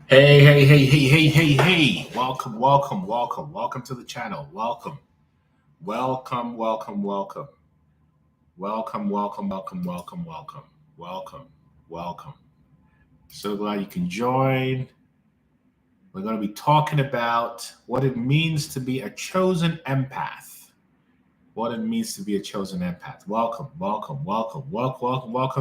Hey. Welcome to the channel. Welcome. So glad you can join. We're going to be talking about what it means to be a chosen empath. Welcome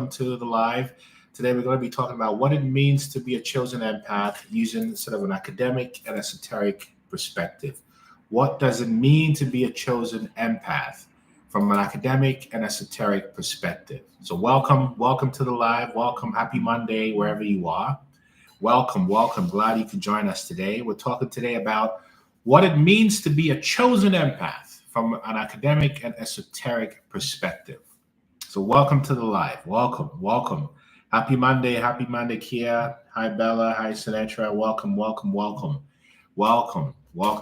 to the live. Today we're going to be talking about what it means to be a chosen empath using sort of an academic and esoteric perspective. What does it mean to be a chosen empath from an academic and esoteric perspective? So welcome to the live. Welcome, happy Monday, wherever you are. Welcome. Glad you could join us today. We're talking today about what it means to be a chosen empath from an academic and esoteric perspective. So welcome to the live. Welcome. Happy Monday, Kia. Hi, Bella. Hi, Sinetra. Welcome.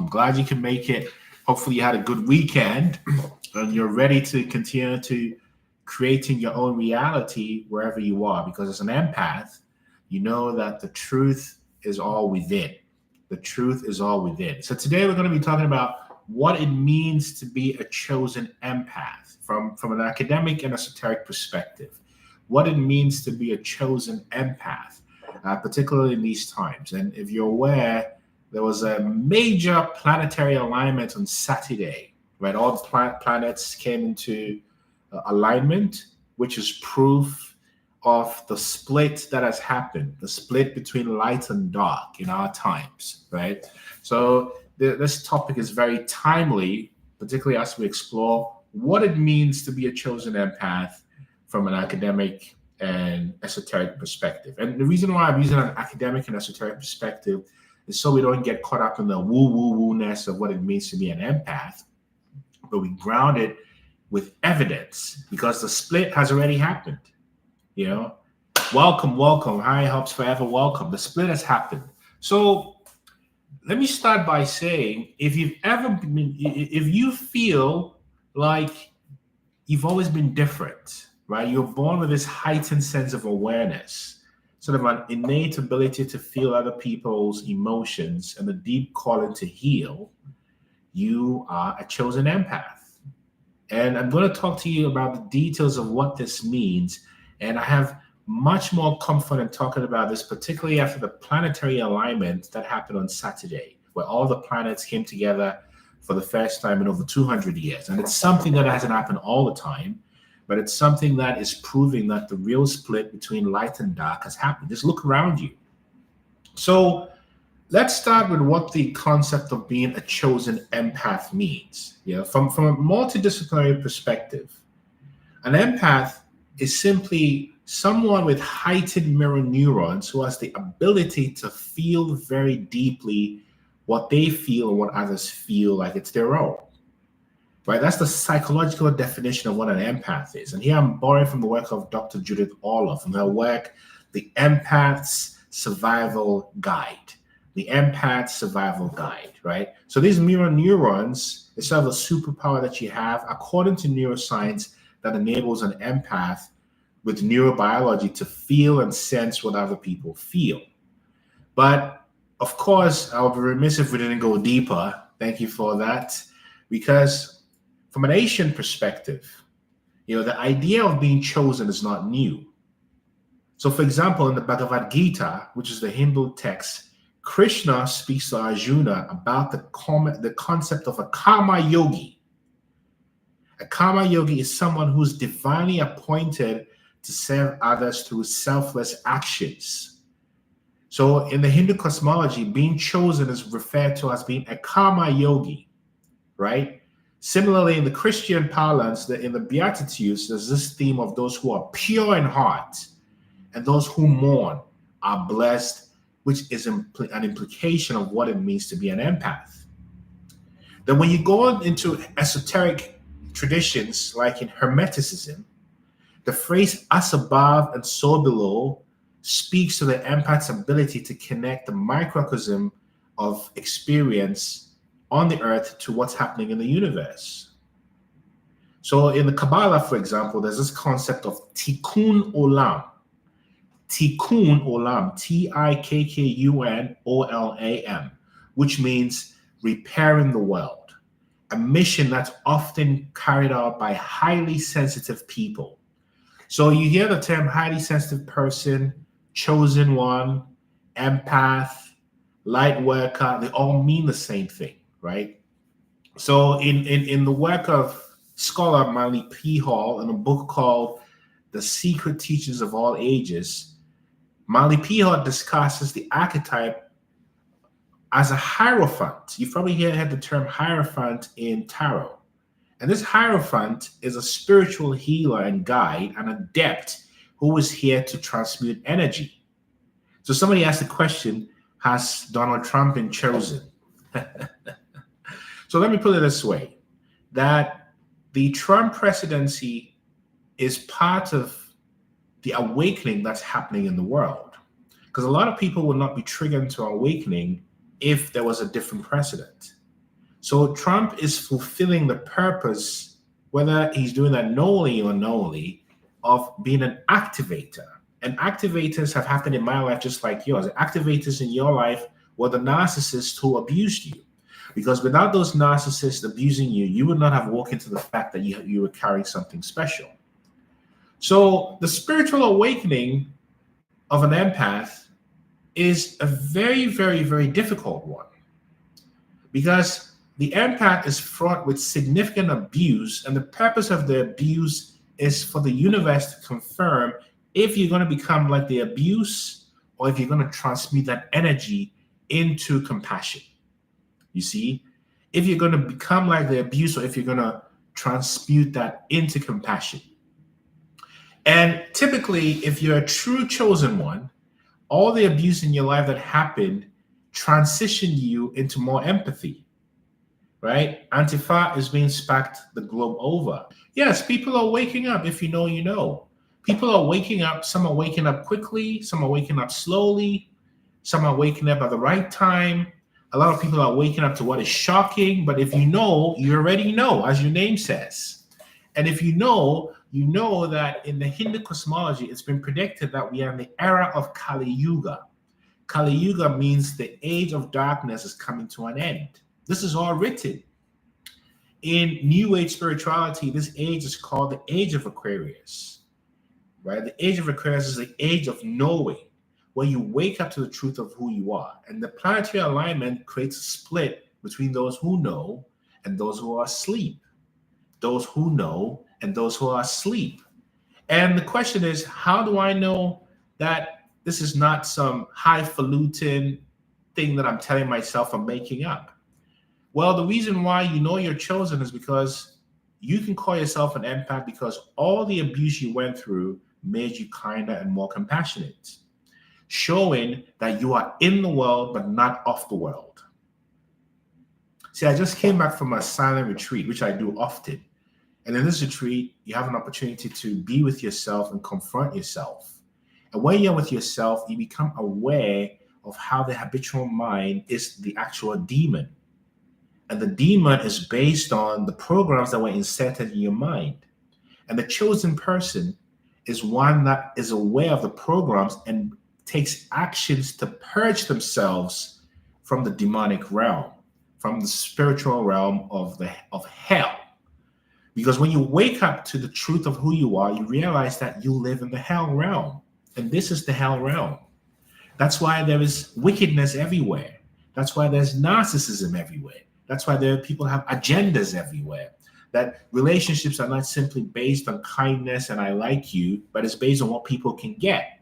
Glad you can make it. Hopefully you had a good weekend and you're ready to continue to creating your own reality wherever you are, because as an empath, you know that the truth is all within. So today we're going to be talking about what it means to be a chosen empath from an academic and esoteric perspective. What it means to be a chosen empath, particularly in these times. And if you're aware, there was a major planetary alignment on Saturday, right? All the planets came into alignment, which is proof of the split that has happened, the split between light and dark in our times, right? So this topic is very timely, particularly as we explore what it means to be a chosen empath from an academic and esoteric perspective. And the reason why I'm using an academic and esoteric perspective is so we don't get caught up in the woo-ness of what it means to be an empath, but we ground it with evidence, because the split has already happened. You know, welcome. Hi, Helps Forever. Welcome. The split has happened. So let me start by saying, if you feel like you've always been different, right? You're born with this heightened sense of awareness, sort of an innate ability to feel other people's emotions and a deep calling to heal. You are a chosen empath. And I'm going to talk to you about the details of what this means. And I have much more comfort in talking about this, particularly after the planetary alignment that happened on Saturday, where all the planets came together for the first time in over 200 years. And it's something that hasn't happened all the time, but it's something that is proving that the real split between light and dark has happened. Just look around you. So let's start with what the concept of being a chosen empath means. From a multidisciplinary perspective, an empath is simply someone with heightened mirror neurons who has the ability to feel very deeply what they feel and what others feel like it's their own. Right? That's the psychological definition of what an empath is. And here I'm borrowing from the work of Dr. Judith Orloff, from her work, The Empath's Survival Guide. Right? So these mirror neurons is sort of a superpower that you have, according to neuroscience, that enables an empath with neurobiology to feel and sense what other people feel. But of course, I would be remiss if we didn't go deeper. Thank you for that. Because from an Asian perspective, the idea of being chosen is not new. So for example, in the Bhagavad Gita, which is the Hindu text, Krishna speaks to Arjuna about the concept of a karma yogi. A karma yogi is someone who's divinely appointed to serve others through selfless actions. So in the Hindu cosmology, being chosen is referred to as being a karma yogi, right? Similarly, in the Christian parlance, in the Beatitudes, there's this theme of those who are pure in heart and those who mourn are blessed, which is an implication of what it means to be an empath. Then when you go into esoteric traditions, like in Hermeticism, the phrase "us above and so below" speaks to the empath's ability to connect the microcosm of experience on the earth to what's happening in the universe. So in the Kabbalah, for example, there's this concept of tikkun olam. Tikkun Olam, Tikkun which means repairing the world, a mission that's often carried out by highly sensitive people. So you hear the term highly sensitive person, chosen one, empath, light worker, they all mean the same thing, right? So in the work of scholar Manly P. Hall in a book called The Secret Teachings of All Ages, Manly P. Hall discusses the archetype as a hierophant. You've probably heard the term hierophant in tarot. And this hierophant is a spiritual healer and guide, an adept who is here to transmute energy. So somebody asked the question, has Donald Trump been chosen? So let me put it this way, that the Trump presidency is part of the awakening that's happening in the world. Because a lot of people would not be triggered to awakening if there was a different president. So Trump is fulfilling the purpose, whether he's doing that knowingly or unknowingly, of being an activator. And activators have happened in my life just like yours. Activators in your life were the narcissists who abused you. Because without those narcissists abusing you, you would not have walked into the fact that you were carrying something special. So the spiritual awakening of an empath is a very, very, very difficult one. Because the empath is fraught with significant abuse, and the purpose of the abuse is for the universe to confirm if you're going to become like the abuse or if you're going to transmute that energy into compassion. You see, if you're going to become like the abuse or if you're going to transmute that into compassion. And typically, if you're a true chosen one, all the abuse in your life that happened transitioned you into more empathy. Right? Antifa is being sparked the globe over. Yes, people are waking up. If you know, you know. People are waking up. Some are waking up quickly. Some are waking up slowly. Some are waking up at the right time. A lot of people are waking up to what is shocking. But if you know, you already know, as your name says. And if you know that in the Hindu cosmology, it's been predicted that we are in the era of Kali Yuga. Kali Yuga means the age of darkness is coming to an end. This is all written. In New Age spirituality, this age is called the Age of Aquarius, right? The Age of Aquarius is the age of knowing, where you wake up to the truth of who you are. And the planetary alignment creates a split between those who know and those who are asleep. Those who know and those who are asleep. And the question is, how do I know that this is not some highfalutin thing that I'm telling myself I'm making up? Well, the reason why you know you're chosen is because you can call yourself an empath because all the abuse you went through made you kinder and more compassionate, showing that you are in the world but not of the world. See, I just came back from a silent retreat, which I do often. And in this retreat, you have an opportunity to be with yourself and confront yourself. And when you're with yourself, you become aware of how the habitual mind is the actual demon. And the demon is based on the programs that were inserted in your mind. And the chosen person is one that is aware of the programs and takes actions to purge themselves from the demonic realm, from the spiritual realm of hell. Because when you wake up to the truth of who you are, you realize that you live in the hell realm. And this is the hell realm. That's why there is wickedness everywhere. That's why there's narcissism everywhere. That's why people have agendas everywhere. That relationships are not simply based on kindness and I like you, but it's based on what people can get.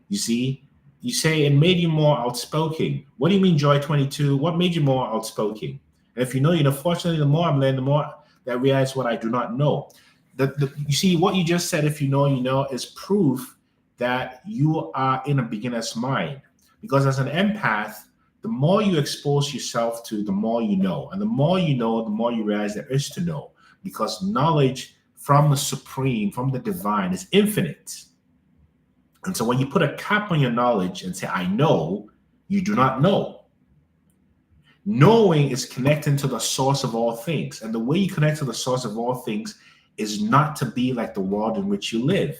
You see, you say it made you more outspoken. What do you mean, Joy 22? What made you more outspoken? And if you know, fortunately, the more I'm learning, the more I realize what I do not know. You see, what you just said, if you know, you know, is proof that you are in a beginner's mind. Because as an empath, the more you expose yourself to, the more you know. And the more you know, the more you realize there is to know. Because knowledge from the supreme, from the divine, is infinite. And so when you put a cap on your knowledge and say, I know, you do not know. Knowing is connecting to the source of all things. And the way you connect to the source of all things is not to be like the world in which you live.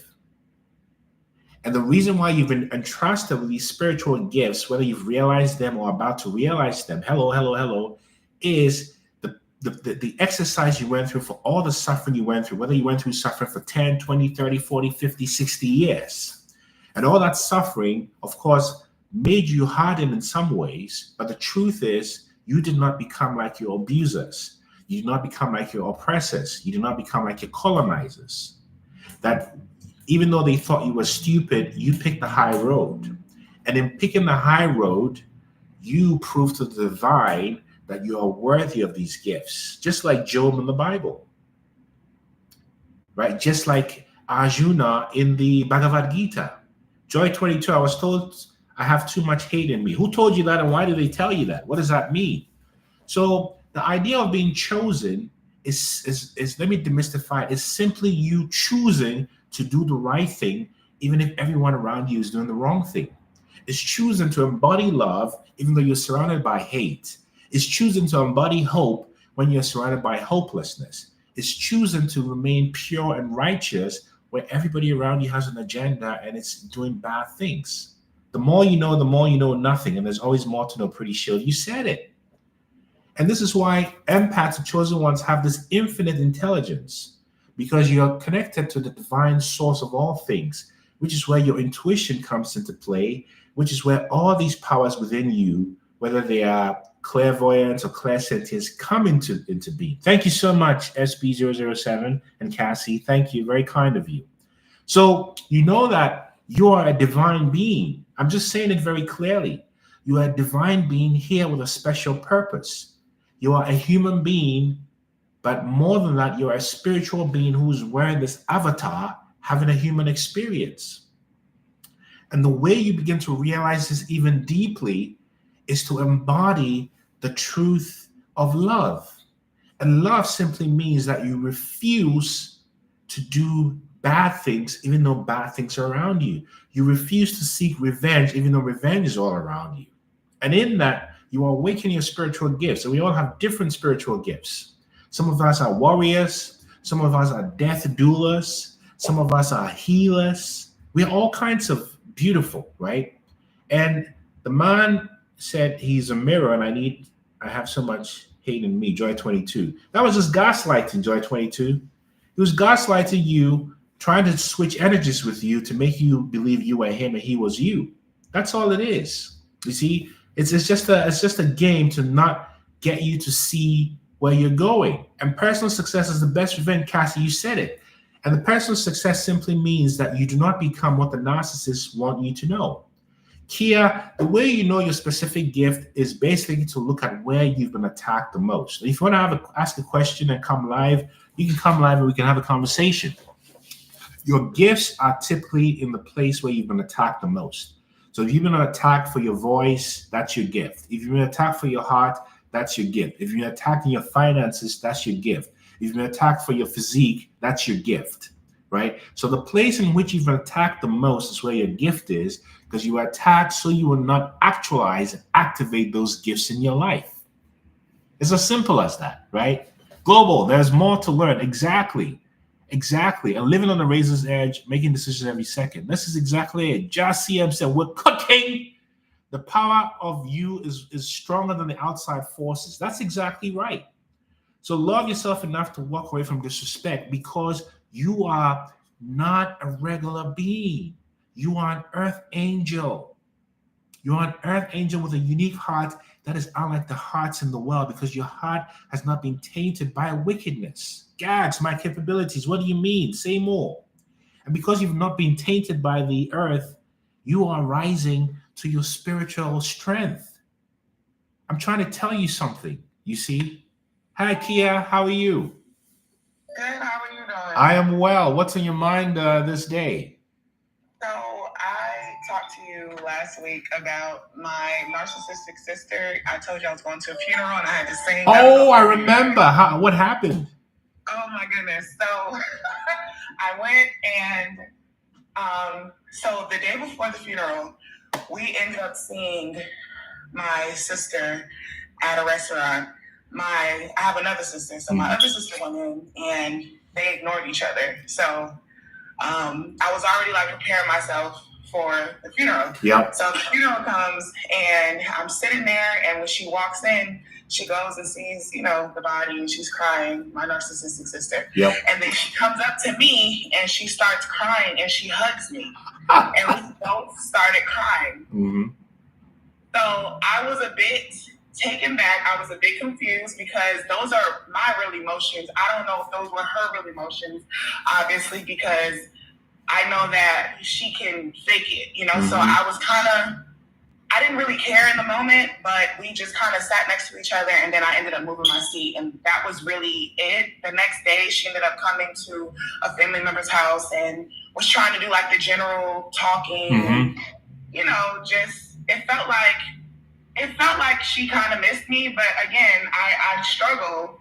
And the reason why you've been entrusted with these spiritual gifts, whether you've realized them or about to realize them, hello, is the exercise you went through, for all the suffering you went through, whether you went through suffering for 10, 20, 30, 40, 50, 60 years. And all that suffering, of course, made you hardened in some ways. But the truth is, you did not become like your abusers. You did not become like your oppressors. You did not become like your colonizers. That even though they thought you were stupid, you picked the high road. And in picking the high road, you prove to the divine that you are worthy of these gifts, just like Job in the Bible, right? Just like Arjuna in the Bhagavad Gita. Joy 22, I was told I have too much hate in me. Who told you that, and why did they tell you that? What does that mean? So the idea of being chosen is let me demystify it, is simply you choosing to do the right thing, even if everyone around you is doing the wrong thing. It's choosing to embody love, even though you're surrounded by hate. It's choosing to embody hope when you're surrounded by hopelessness. It's choosing to remain pure and righteous where everybody around you has an agenda and it's doing bad things. The more you know nothing, and there's always more to know, pretty sure. You said it. And this is why empaths, the chosen ones, have this infinite intelligence, because you're connected to the divine source of all things, which is where your intuition comes into play, which is where all these powers within you, whether they are clairvoyance or clairsentience, come into being. Thank you so much, SB007 and Cassie. Thank you. Very kind of you. So you know that you are a divine being. I'm just saying it very clearly. You are a divine being here with a special purpose. You are a human being, but more than that, you're a spiritual being who's wearing this avatar, having a human experience. And the way you begin to realize this even deeply is to embody the truth of love. And love simply means that you refuse to do bad things, even though bad things are around you. You refuse to seek revenge, even though revenge is all around you. And in that, you are awakening your spiritual gifts. And we all have different spiritual gifts. Some of us are warriors. Some of us are death doulas. Some of us are healers. We're all kinds of beautiful, right? And the man said he's a mirror and I have so much hate in me, Joy 22. That was just gaslighting, Joy 22. He was gaslighting you, trying to switch energies with you to make you believe you were him and he was you. That's all it is. You see, it's just a game to not get you to see where you're going. And personal success is the best revenge, Cassie. You said it. And the personal success simply means that you do not become what the narcissists want you to know. Kia, the way you know your specific gift is basically to look at where you've been attacked the most. If you want to ask a question and come live, you can come live and we can have a conversation. Your gifts are typically in the place where you've been attacked the most. So if you've been attacked for your voice, that's your gift. If you've been attacked for your heart, that's your gift. If you've been attacked in your finances, that's your gift. If you've been attacked for your physique, that's your gift, right? So the place in which you've been attacked the most is where your gift is, because you were attacked so you will not actualize and activate those gifts in your life. It's as simple as that, right? Global, there's more to learn. Exactly. And living on the razor's edge, making decisions every second. This is exactly it. Jasim said, we're cooking. The power of you is stronger than the outside forces. That's exactly right. So love yourself enough to walk away from disrespect, because you are not a regular being. You are an earth angel. You are an earth angel with a unique heart that is unlike the hearts in the world, because your heart has not been tainted by wickedness. Gags, my capabilities. What do you mean? Say more. And because you've not been tainted by the earth, you are rising to your spiritual strength. I'm trying to tell you something, you see? Hi, Kia. How are you? Good. How are you doing? I am well. What's on your mind this day? So I talked to you last week about my narcissistic sister. I told you I was going to a funeral and I had to sing. Oh, I remember. What happened? Oh my goodness. So I went and so the day before the funeral, we ended up seeing my sister at a restaurant. I have another sister, so my other sister went in and they ignored each other. So I was already like preparing myself for the funeral. Yeah. So the funeral comes, and I'm sitting there, and when she walks in, she goes and sees, the body, and she's crying, my narcissistic sister. Yep. And then she comes up to me, and she starts crying, and she hugs me. And we both started crying. Mm-hmm. So I was a bit taken back. I was a bit confused because those are my real emotions. I don't know if those were her real emotions, obviously, because I know that she can fake it, So I was I didn't really care in the moment, but we just kind of sat next to each other, and then I ended up moving my seat, and that was really it. The next day, she ended up coming to a family member's house and was trying to do like the general talking, and, just it felt like she kind of missed me. But again, I struggle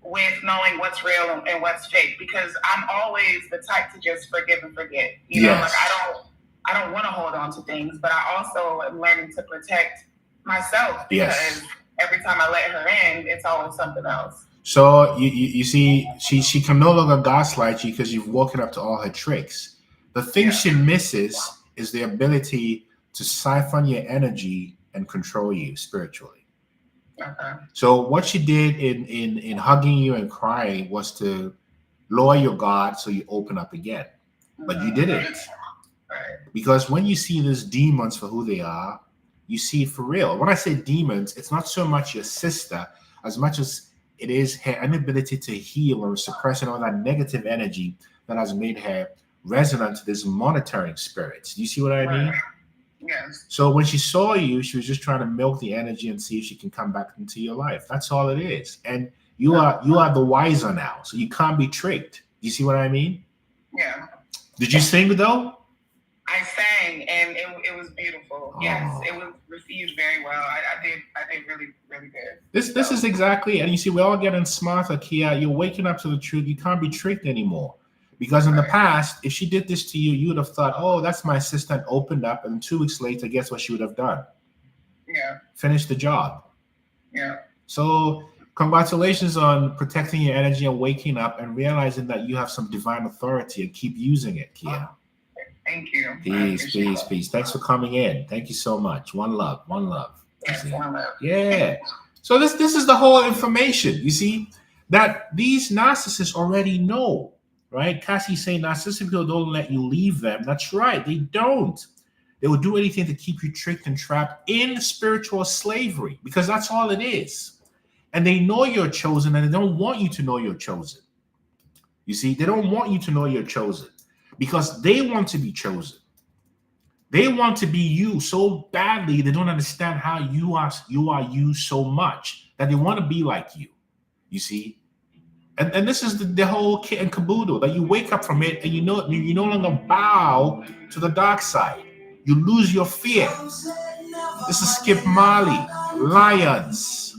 with knowing what's real and what's fake, because I'm always the type to just forgive and forget. Yes. I don't want to hold on to things, but I also am learning to protect myself, because every time I let her in, it's always something else. So you see, she can no longer gaslight you because you've woken up to all her tricks. The thing she misses is the ability to siphon your energy and control you spiritually. Okay. So what she did in hugging you and crying was to lower your guard so you open up again. But you didn't. Right. Because when you see these demons for who they are, you see it for real. When I say demons, it's not so much your sister as much as it is her inability to heal or suppressing all that negative energy that has made her resonant to this monitoring spirits. Do you see what I mean? Yes. So when she saw you, she was just trying to milk the energy and see if she can come back into your life. That's all it is. And you are the wiser now, so you can't be tricked. Do you see what I mean? Yeah. Did you sing though? I sang, and it was beautiful. Yes, it was received very well. I did really, really good. This is exactly, and you see, we're all getting smarter, Kia. You're waking up to the truth. You can't be tricked anymore. Because in the past, if she did this to you, you would have thought, oh, that's my sister, and opened up, and 2 weeks later, guess what she would have done? Yeah. Finish the job. Yeah. So congratulations on protecting your energy and waking up and realizing that you have some divine authority, and keep using it, Kia. Thank you. Peace. Thanks for coming in. Thank you so much. One love. Yes, one love. Yeah. So this is the whole information. You see that these narcissists already know, right? Cassie saying narcissistic people don't let you leave them. That's right. They don't. They will do anything to keep you tricked and trapped in spiritual slavery, because that's all it is. And they know you're chosen, and they don't want you to know you're chosen. You see, they don't want you to know you're chosen, because they want to be chosen. They want to be you so badly. They don't understand how you are you so much that they want to be like you. You see, and this is the whole kit and caboodle, that you wake up from it and you no longer bow to the dark side. You lose your fear. This is Skip Marley, Lions.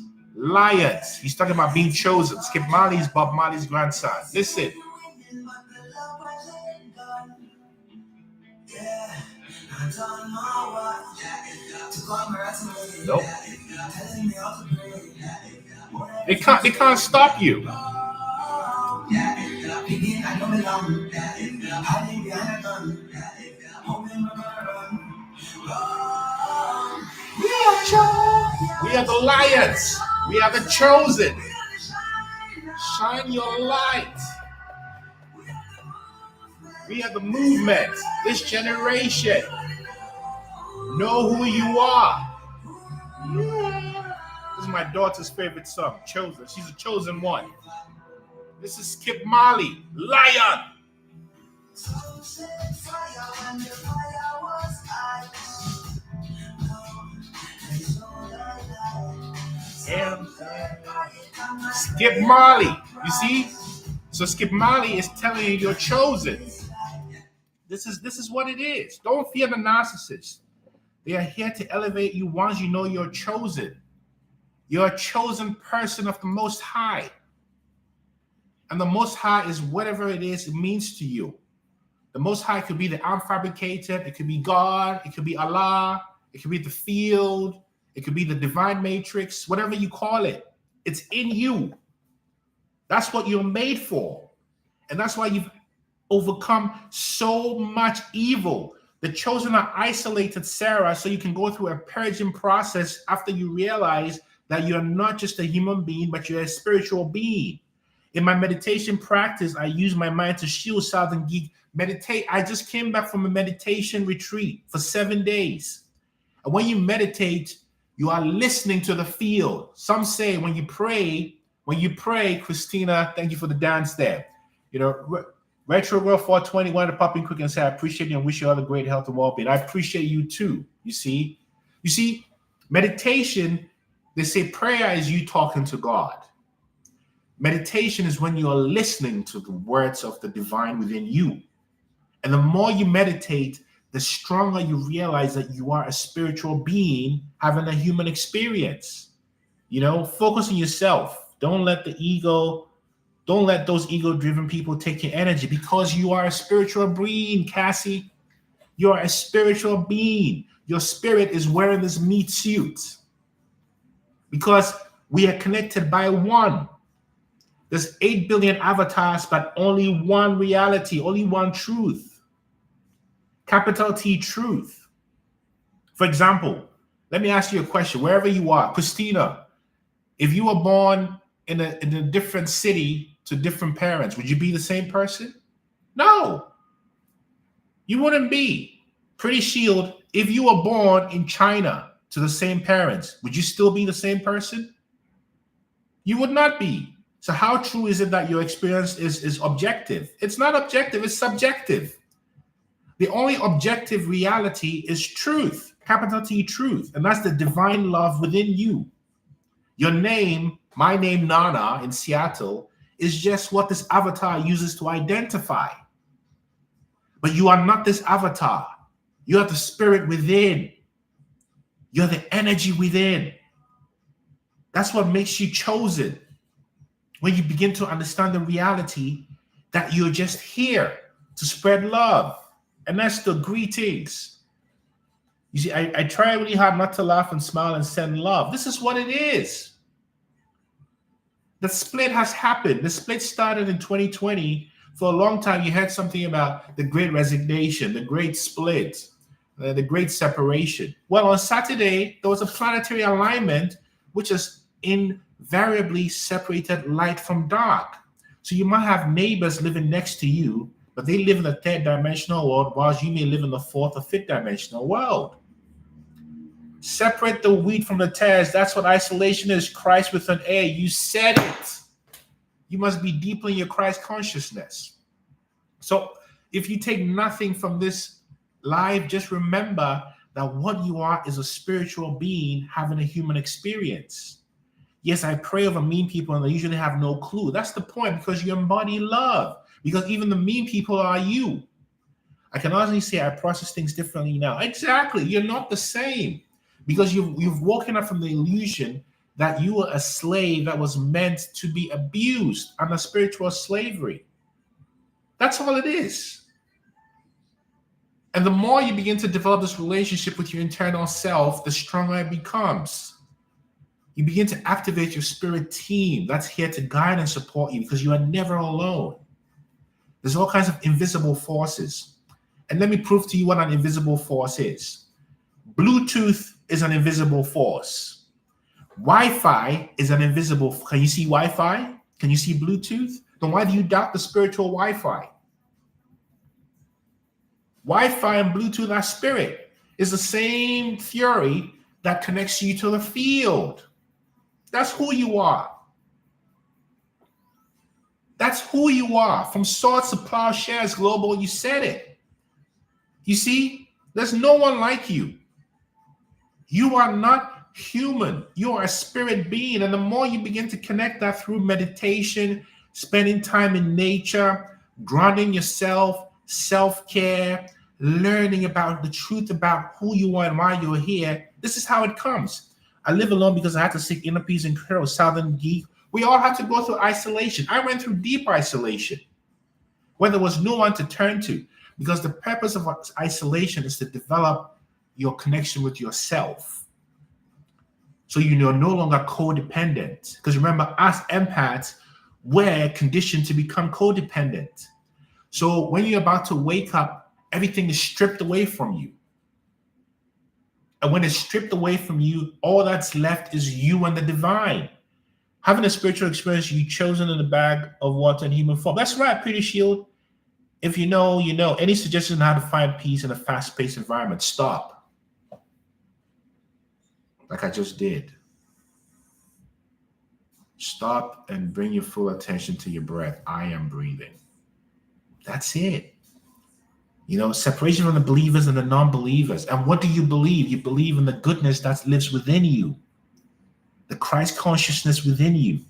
He's talking about being chosen. Skip Marley is Bob Marley's grandson. Listen. Nope. They can't stop you. We are the lions. We are the chosen. Shine your light. We are the movement. This generation. Know who you are. This is my daughter's favorite song, Chosen. She's a chosen one. This is Skip Marley, Lion. Skip Marley, you see? So Skip Marley is telling you you're chosen. This is what it is. Don't fear the narcissist. They are here to elevate you once you know you're chosen. You're a chosen person of the Most High. And the Most High is whatever it is it means to you. The Most High could be the unfabricated. It could be God. It could be Allah. It could be the field. It could be the divine matrix, whatever you call it. It's in you. That's what you're made for. And that's why you've overcome so much evil. The chosen are isolated, Sarah, so you can go through a purging process after you realize that you're not just a human being, but you're a spiritual being. In my meditation practice, I use my mind to shield Southern Geek. Meditate. I just came back from a meditation retreat for 7 days. And when you meditate, you are listening to the field. Some say when you pray, Christina, thank you for the dance there. You know, Retro Girl 420 wanted to pop in quick and say, I appreciate you and wish you all the great health and well-being. I appreciate you too. You see, meditation, they say prayer is you talking to God. Meditation is when you are listening to the words of the divine within you. And the more you meditate, the stronger you realize that you are a spiritual being having a human experience. You know, focus on yourself. Don't let those ego-driven people take your energy, because you are a spiritual being, Cassie. You are a spiritual being. Your spirit is wearing this meat suit because we are connected by one. There's 8 billion avatars, but only one reality, only one truth. Capital T, truth. For example, let me ask you a question. Wherever you are, Christina, if you were born in a different city to different parents, would you be the same person? No, you wouldn't be. Pretty Shield, if you were born in China to the same parents, would you still be the same person? You would not be. So how true is it that your experience is objective? It's not objective, it's subjective. The only objective reality is truth, capital T, truth, and that's the divine love within you. Your name, my name, Nana, in Seattle, is just what this avatar uses to identify. But you are not this avatar. You are the spirit within. You're the energy within. That's what makes you chosen. When you begin to understand the reality that you're just here to spread love. And that's the greetings. You see, I try really hard not to laugh and smile and send love. This is what it is. The split has happened. The split started in 2020. For a long time, you heard something about the great resignation, the great split, the great separation. Well, on Saturday, there was a planetary alignment, which is invariably separated light from dark. So you might have neighbors living next to you, but they live in the third dimensional world, whilst you may live in the fourth or fifth dimensional world. Separate the wheat from the tares. That's what isolation is. Christ with an A. You said it. You must be deeply in your Christ consciousness. So if you take nothing from this life, just remember that what you are is a spiritual being having a human experience. Yes, I pray over mean people and they usually have no clue. That's the point, because you embody love. Because even the mean people are you. I can honestly say I process things differently now. Exactly. You're not the same. Because you've woken up from the illusion that you were a slave that was meant to be abused under spiritual slavery. That's all it is. And the more you begin to develop this relationship with your internal self, the stronger it becomes. You begin to activate your spirit team that's here to guide and support you, because you are never alone. There's all kinds of invisible forces. And let me prove to you what an invisible force is. Bluetooth is an invisible force. Wi-Fi is an invisible. Can you see Wi-Fi? Can you see Bluetooth? Then why do you doubt the spiritual Wi-Fi? Wi-Fi and Bluetooth are spirit. It's the same theory that connects you to the field. That's who you are. That's who you are. From Swords to Plowshares Global, you said it. You see, there's no one like you. You are not human. You are a spirit being. And the more you begin to connect that through meditation, spending time in nature, grounding yourself, self-care, learning about the truth about who you are and why you're here, this is how it comes. I live alone because I had to seek inner peace and care. Southern Geek. We all have to go through isolation. I went through deep isolation where there was no one to turn to, because the purpose of isolation is to develop your connection with yourself. So you're no longer codependent. Because remember, as empaths, we're conditioned to become codependent. So when you're about to wake up everything is stripped away from you. And when it's stripped away from you, all that's left is you and the divine. Having a spiritual experience, you chosen in the bag of water in human form. That's right, Pretty Shield. If you know, you know. Any suggestions on how to find peace in a fast-paced environment? Stop. Like I just did. Stop and bring your full attention to your breath. I am breathing. That's it. You know, separation from the believers and the non-believers. And what do you believe? You believe in the goodness that lives within you, the Christ consciousness within you.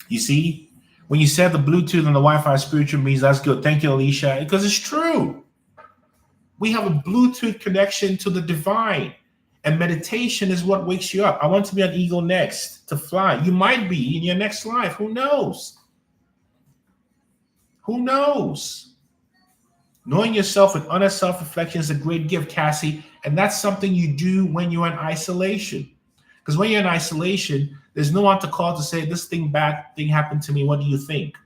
You see, when you said the Bluetooth and the Wi-Fi spiritual means, that's good. Thank you, Alicia, because it's true. We have a Bluetooth connection to the divine, and meditation is what wakes you up. I want to be an eagle next, to fly. You might be in your next life. Who knows? Who knows? Knowing yourself with honest self-reflection is a great gift, Cassie, and that's something you do when you're in isolation. Because when you're in isolation, there's no one to call to say, this bad thing happened to me. What do you think?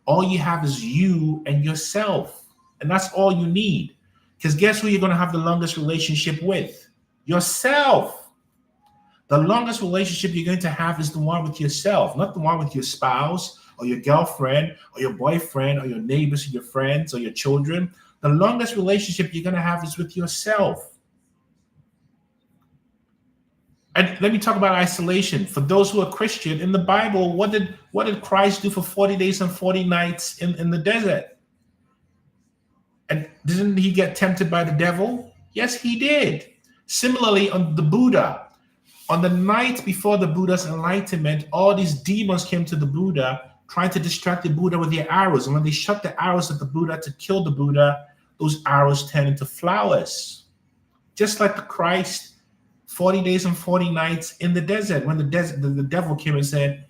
All you have is you and yourself, and that's all you need. Because guess who you're going to have the longest relationship with? Yourself. The longest relationship you're going to have is the one with yourself, not the one with your spouse or your girlfriend or your boyfriend or your neighbors or your friends or your children. The longest relationship you're going to have is with yourself. And let me talk about isolation. For those who are Christian, in the Bible, what did Christ do for 40 days and 40 nights in the desert? And didn't he get tempted by the devil? Yes, he did. Similarly, on the Buddha, on the night before the Buddha's enlightenment, all these demons came to the Buddha, trying to distract the Buddha with their arrows. And when they shot the arrows at the Buddha to kill the Buddha, those arrows turned into flowers. Just like the Christ, 40 days and 40 nights in the desert, when the devil came and said,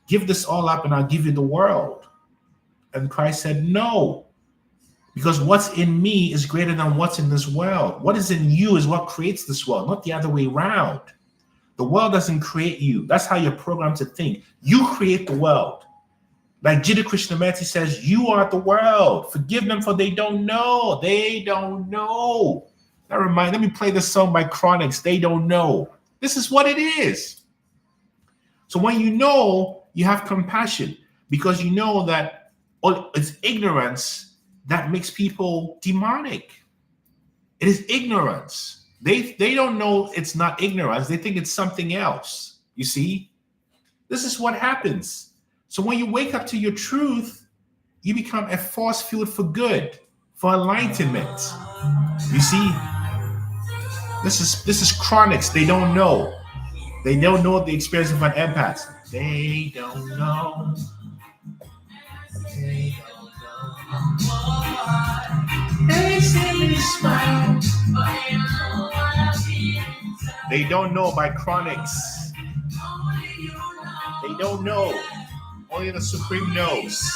give this all up and I'll give you the world. And Christ said, no, because what's in me is greater than what's in this world. What is in you is what creates this world, not the other way around. The world doesn't create you. That's how you're programmed to think. You create the world. Like Jiddu Krishnamurti says, you are the world. Forgive them for they don't know. They don't know. Let me play this song by Chronix. They don't know. This is what it is. So when you know, you have compassion, because you know that it's ignorance that makes people demonic. It is ignorance. They don't know it's not ignorance. They think it's something else. You see? This is what happens. So when you wake up to your truth, you become a force field for good, for enlightenment. You see? This is Chronix. They don't know. They don't know the experience of an empath. They don't know. They don't know. They say they smile. They don't know by Chronix. They don't know. Only the Supreme knows.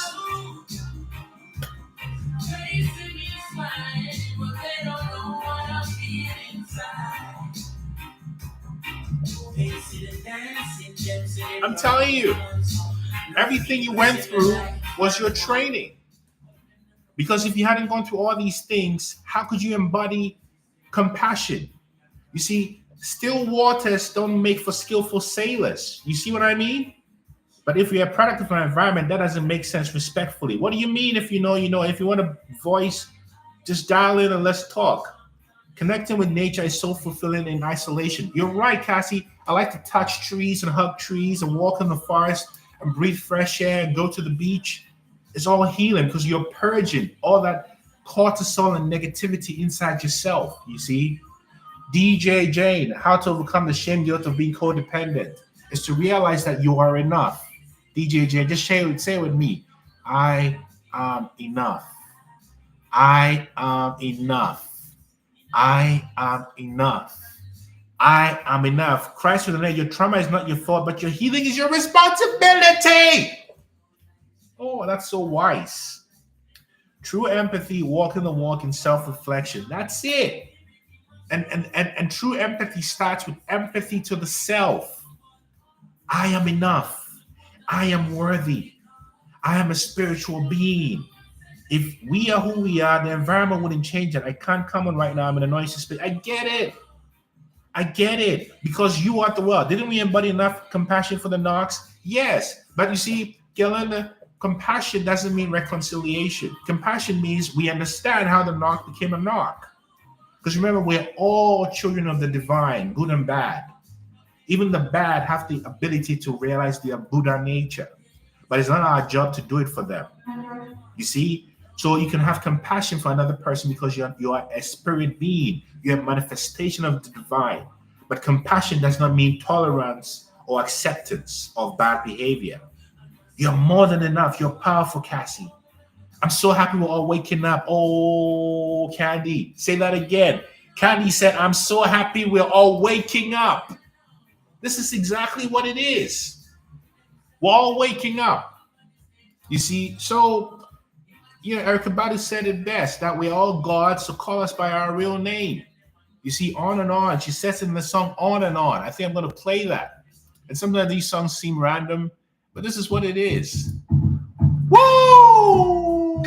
I'm telling you, everything you went through was your training. Because if you hadn't gone through all these things, how could you embody compassion? You see, still waters don't make for skillful sailors. You see what I mean? But if you're a product of an environment, that doesn't make sense respectfully. What do you mean if you know, you know? If you want a voice, just dial in and let's talk. Connecting with nature is so fulfilling in isolation. You're right, Cassie. I like to touch trees and hug trees and walk in the forest and breathe fresh air and go to the beach. It's all healing because you're purging all that cortisol and negativity inside yourself, you see? DJ Jane, how to overcome the shame guilt of being codependent is to realize that you are enough. DJ Jane, just say it with me. I am enough. I am enough. I am enough. I am enough. Christ will know your trauma is not your fault, but your healing is your responsibility. Oh, that's so wise. True empathy, walking the walk in self-reflection. That's it. And true empathy starts with empathy to the self. I am enough. I am worthy. I am a spiritual being. If we are who we are, the environment wouldn't change it. I can't come on right now. I'm in a noisy space. I get it. Because you are the world. Didn't we embody enough compassion for the Knox? Yes. But you see, Yolanda, compassion doesn't mean reconciliation. Compassion means we understand how the Knock became a Knock. Because remember, we're all children of the divine, good and bad. Even the bad have the ability to realize their Buddha nature. But it's not our job to do it for them. You see? So you can have compassion for another person because you are a spirit being. You're a manifestation of the divine. But compassion does not mean tolerance or acceptance of bad behavior. You're more than enough. You're powerful, Cassie. I'm so happy we're all waking up. Oh, Candy, say that again. Candy said, I'm so happy we're all waking up. This is exactly what it is. We're all waking up. You see, so, Erica Badu said it best, that we're all gods, so call us by our real name. You see, on and on. She says in the song, on and on. I think I'm going to play that. And sometimes these songs seem random, but this is what it is. Woo!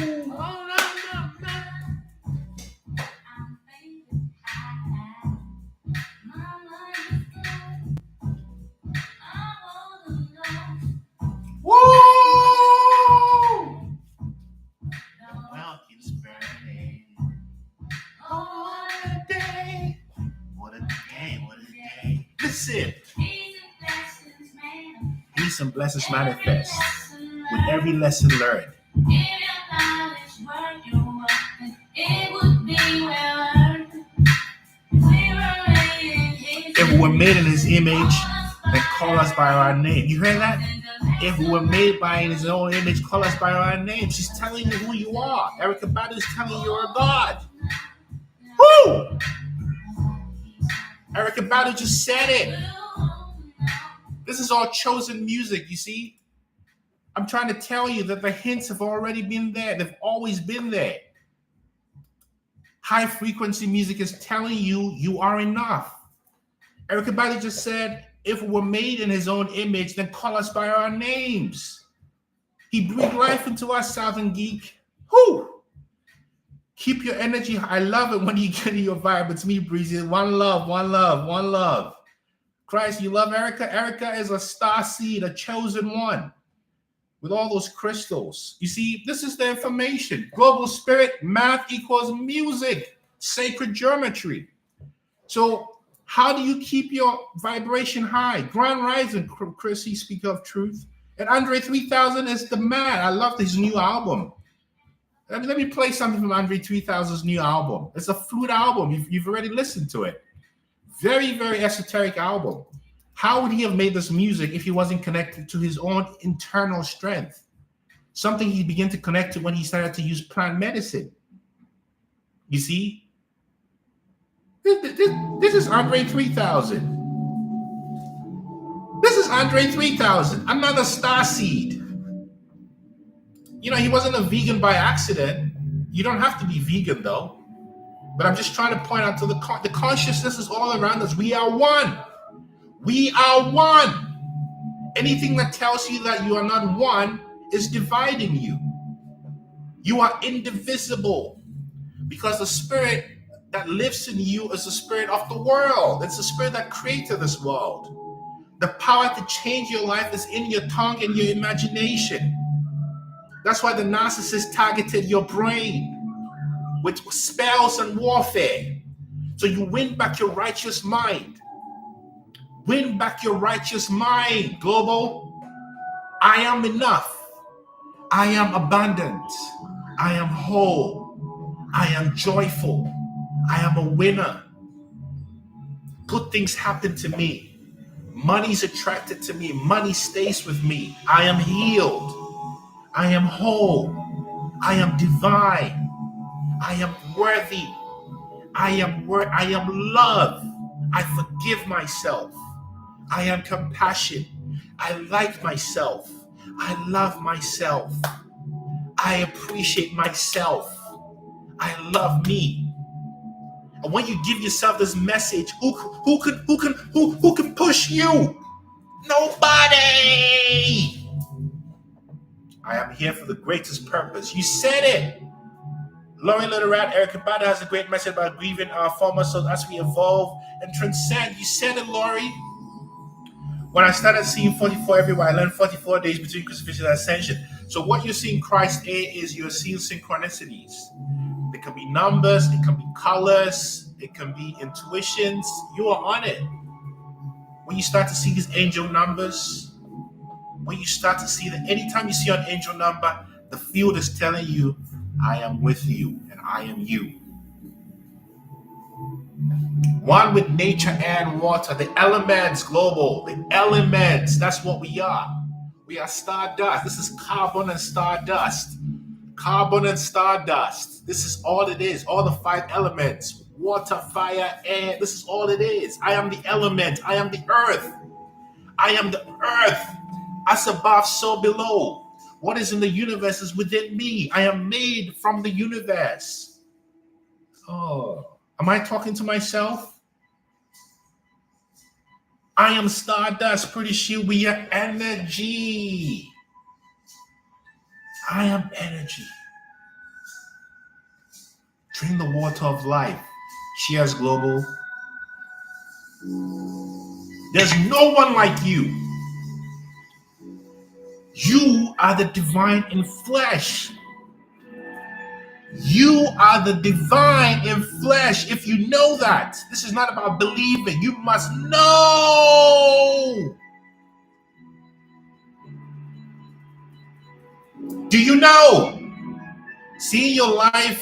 Woo! Well, it's burning. Oh, what a day. What a day. What a day. Listen. Peace and blessings manifest with every lesson learned. If we were made in his image, then call us by our name. You heard that? If we were made by his own image, call us by our name. She's telling you who you are. Erica Badu is telling you you're a God. Woo! Erica Badu just said it. This is all chosen music, you see? I'm trying to tell you that the hints have already been there. They've always been there. High frequency music is telling you you are enough. Erica Badu just said, if we were made in his own image, then call us by our names. He breathed life into us, Southern Geek. Whoo! Keep your energy high. I love it when you get in your vibe. It's me, Breezy. One love, one love, one love. Christ, you love Erica? Erica is a star seed, a chosen one with all those crystals. You see, this is the information. Global spirit, math equals music, sacred geometry. So how do you keep your vibration high? Grand Rising, Chrissy, speak of truth. And Andre 3000 is the man. I love his new album. Let me play something from Andre 3000's new album. It's a flute album. You've already listened to it. Very, very esoteric album. How would he have made this music if he wasn't connected to his own internal strength? Something he began to connect to when he started to use plant medicine. You see? This is Andre 3000. This is Andre 3000, another star seed. He wasn't a vegan by accident. You don't have to be vegan, though. But I'm just trying to point out to the consciousness is all around us. We are one. We are one. Anything that tells you that you are not one is dividing you. You are indivisible because the spirit that lives in you is the spirit of the world. It's the spirit that created this world. The power to change your life is in your tongue and your imagination. That's why the narcissist targeted your brain with spells and warfare. So you win back your righteous mind. Win back your righteous mind, Global. I am enough. I am abundant. I am whole. I am joyful. I am a winner. Good things happen to me. Money's attracted to me. Money stays with me. I am healed. I am whole. I am divine. I am worthy. I am love. I forgive myself. I am compassion. I like myself. I love myself. I appreciate myself. I love me. And when you give yourself this message, who can push you? Nobody. I am here for the greatest purpose. You said it. Laurie Literat, Erica Bada has a great message about grieving our former selves as we evolve and transcend. You said it, Laurie. When I started seeing 44 everywhere, I learned 44 days between crucifixion and ascension. So what you're seeing Christ A is you're seeing synchronicities. It can be numbers, it can be colors, it can be intuitions. You are on it. When you start to see these angel numbers, when you start to see that anytime you see an angel number, the field is telling you, I am with you and I am you. One with nature and water, the elements, global, the elements, that's what we are. We are stardust. This is carbon and stardust. Carbon and stardust. This is all it is. All the 5 elements. Water, fire, air. This is all it is. I am the element. I am the earth. I am the earth. As above, so below. What is in the universe is within me. I am made from the universe. Oh, am I talking to myself? I am stardust. Pretty sure we are energy. I am energy. Drink the water of life. Cheers, global. There's no one like you. You are the divine in flesh. You are the divine in flesh. If you know that, this is not about believing. You must know. Do you know? Seeing your light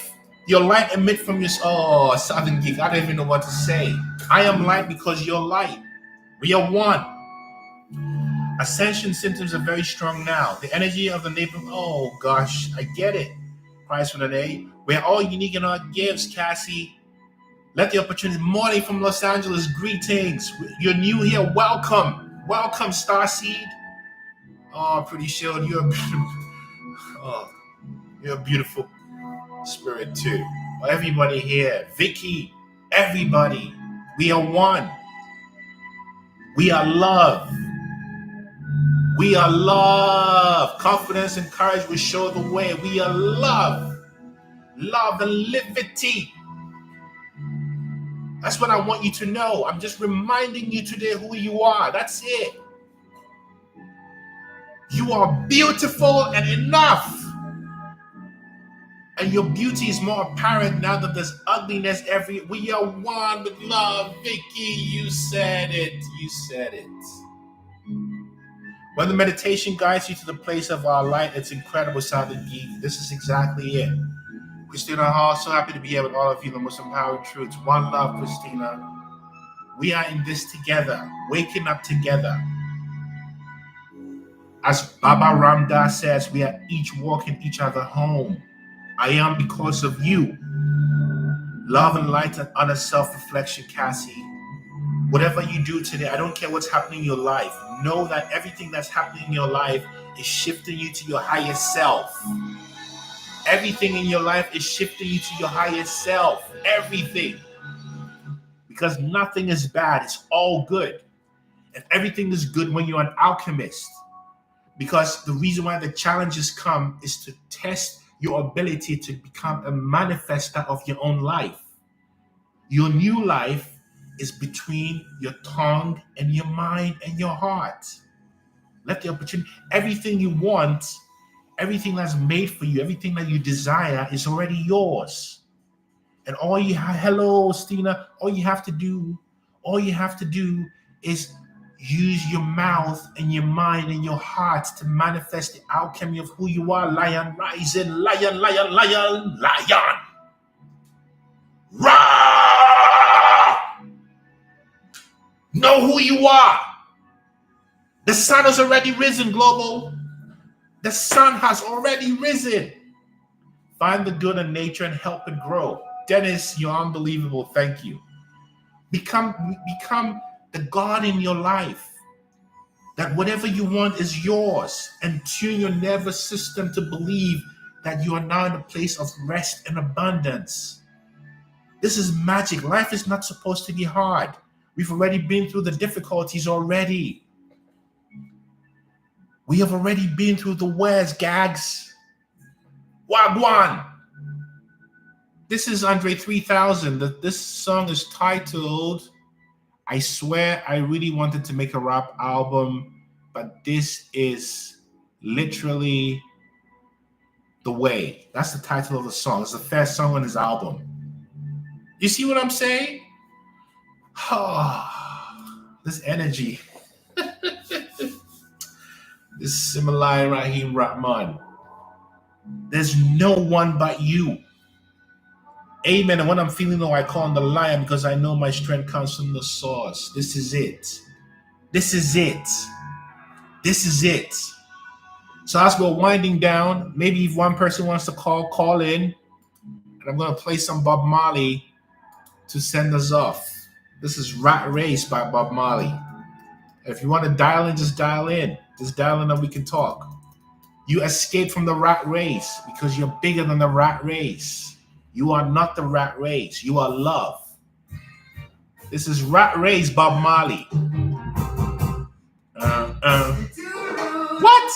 emit from your Southern Geek. I don't even know what to say. I am light because you're light. We are one. Ascension symptoms are very strong now. The energy of the neighbor. Oh gosh, I get it. Price for the day. We're all unique in our gifts, Cassie. Let the opportunity. Morning from Los Angeles. Greetings. You're new here. Welcome. Welcome, Starseed. Oh, I'm pretty sure you're you're a beautiful spirit too. Well, everybody here. Vicky. Everybody. We are one. We are love. We are love. Confidence and courage will show the way. We are love. Love and liberty. That's what I want you to know. I'm just reminding you today who you are. That's it. You are beautiful and enough. And your beauty is more apparent now that there's ugliness every. We are one with love. Vicky, you said it. You said it. When the meditation guides you to the place of our light, it's incredible, Southern Geek. This is exactly it. Christina Hall, so happy to be here with all of you, the most empowering truths. One love, Christina. We are in this together, waking up together. As Baba Ramdas says, we are each walking each other home. I am because of you. Love and light and honest self-reflection, Cassie. Whatever you do today, I don't care what's happening in your life. Know that everything that's happening in your life is shifting you to your highest self. Everything in your life is shifting you to your highest self. Everything. Because nothing is bad. It's all good. And everything is good when you're an alchemist. Because the reason why the challenges come is to test your ability to become a manifester of your own life. Your new life is between your tongue and your mind and your heart. Let the opportunity, everything you want, everything that's made for you, everything that you desire is already yours. And all you have, hello, Stina, all you have to do is use your mouth and your mind and your heart to manifest the alchemy of who you are. Lion rising, lion, lion, lion, lion. Rah! Know who you are. The sun has already risen, global. The sun has already risen. Find the good in nature and help it grow. Dennis, you're unbelievable. Thank you. Become the God in your life. That whatever you want is yours. And tune your nervous system to believe that you are now in a place of rest and abundance. This is magic. Life is not supposed to be hard. We've already been through the difficulties already. We have already been through the where's, gags. Wagwan. This is Andre 3000. This song is titled, I Swear I Really Wanted to Make a Rap Album, but this is literally the way. That's the title of the song. It's the first song on his album. You see what I'm saying? This energy. This Similai Rahim Rahman. There's no one but you. Amen. And when I'm feeling low, I call on the lion because I know my strength comes from the source. This is it. This is it. This is it. So as we're winding down, maybe if one person wants to call in. And I'm going to play some Bob Marley to send us off. This is Rat Race by Bob Marley. If you want to dial in, just dial in. Just dial in and we can talk. You escape from the rat race because you're bigger than the rat race. You are not the rat race. You are love. This is Rat Race, Bob Marley. What?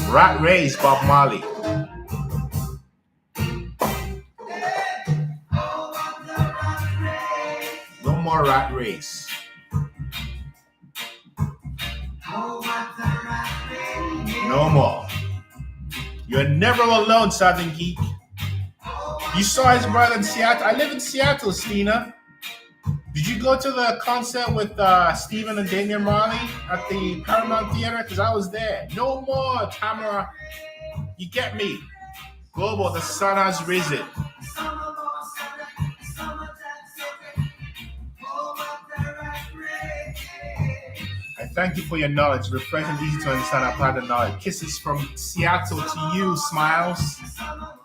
Rat Race, Bob Marley. No more rat race. No more. You're never alone, Southern Geek. You saw his brother in Seattle. I live in Seattle, Stina. Did you go to the concert with Stephen and Damian Marley at the Paramount Theater? Because I was there. No more, Tamara. You get me. Global, the sun has risen. I thank you for your knowledge. Refreshing, easy to understand. I apply the knowledge. Kisses from Seattle to you, Smiles.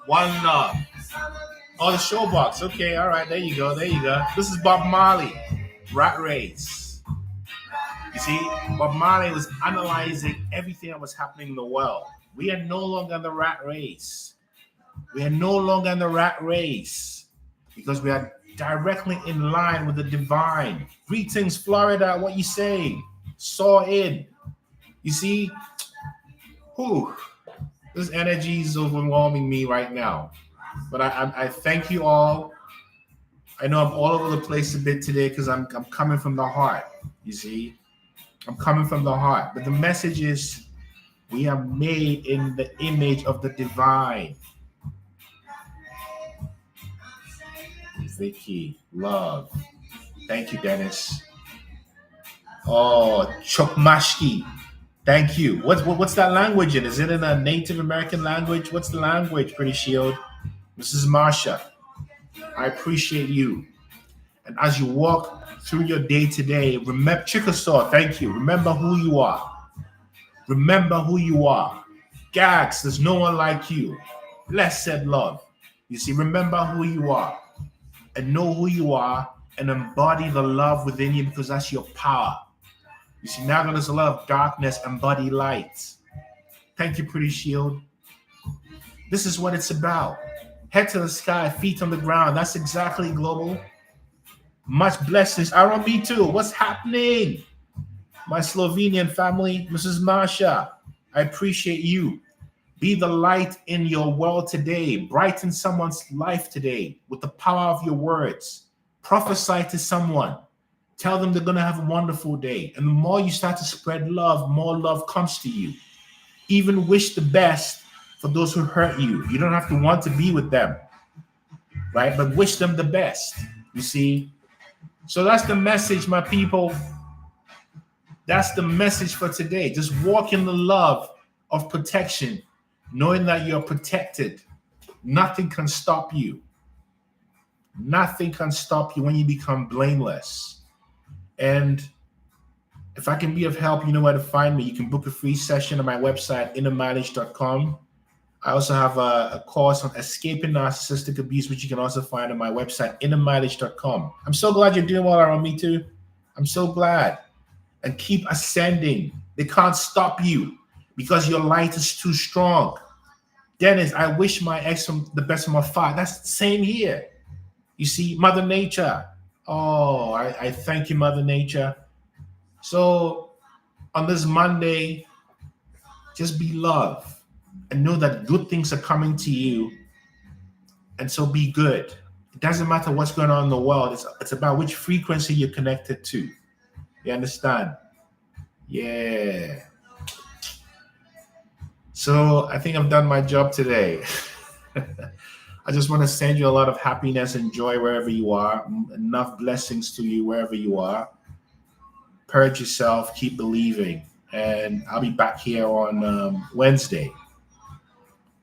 One love. Oh, the showbox. Okay, all right. There you go. There you go. This is Bob Marley. Rat Race. You see, Bob Marley was analyzing everything that was happening in the world. We are no longer in the rat race. We are no longer in the rat race because we are directly in line with the divine. Greetings, Florida. What you saying? Saw in. You see, this energy is overwhelming me right now. But I thank you all. I know I'm all over the place a bit today because I'm coming from the heart. You see, I'm coming from the heart. But the message is, we are made in the image of the divine. Vicky, love. Thank you, Dennis. Oh, Chokmashki. Thank you. What's that language in? Is it in a Native American language? What's the language, Pretty Shield? Mrs. Marsha, I appreciate you. And as you walk through your day today, remember, Chickasaw, thank you. Remember who you are. Remember who you are. Gags, there's no one like you. Blessed love. You see, remember who you are. And know who you are and embody the love within you because that's your power. You see, now that there's a lot of darkness, embody light. Thank you, Pretty Shield. This is what it's about. Head to the sky, feet on the ground. That's exactly global. Much blessings. Aaron, me too. What's happening? My Slovenian family, Mrs. Marsha, I appreciate you. Be the light in your world today. Brighten someone's life today with the power of your words. Prophesy to someone. Tell them they're going to have a wonderful day. And the more you start to spread love, more love comes to you. Even wish the best for those who hurt you. You don't have to want to be with them, right? But wish them the best, you see? So that's the message, my people. That's the message for today. Just walk in the love of protection, knowing that you're protected. Nothing can stop you. Nothing can stop you when you become blameless. And if I can be of help, you know where to find me. You can book a free session on my website, innermileage.com. I also have a course on escaping narcissistic abuse, which you can also find on my website, innermileage.com. I'm so glad you're doing well around me too. I'm so glad. And keep ascending. They can't stop you because your light is too strong. Dennis, I wish my ex the best from afar. That's the same here. You see, Mother Nature. Oh, I thank you, Mother Nature. So on this Monday, just be love and know that good things are coming to you And so be good. It doesn't matter what's going on in the world. It's about which frequency you're connected to. You understand? Yeah. So I think I've done my job today. I just want to send you a lot of happiness and joy wherever you are. Enough blessings to you wherever you are. Purge yourself. Keep believing. And I'll be back here on Wednesday.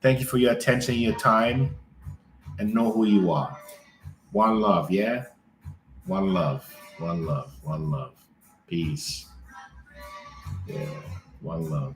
Thank you for your attention, your time, and know who you are. One love, yeah? One love, one love, one love. Peace. Yeah, one love.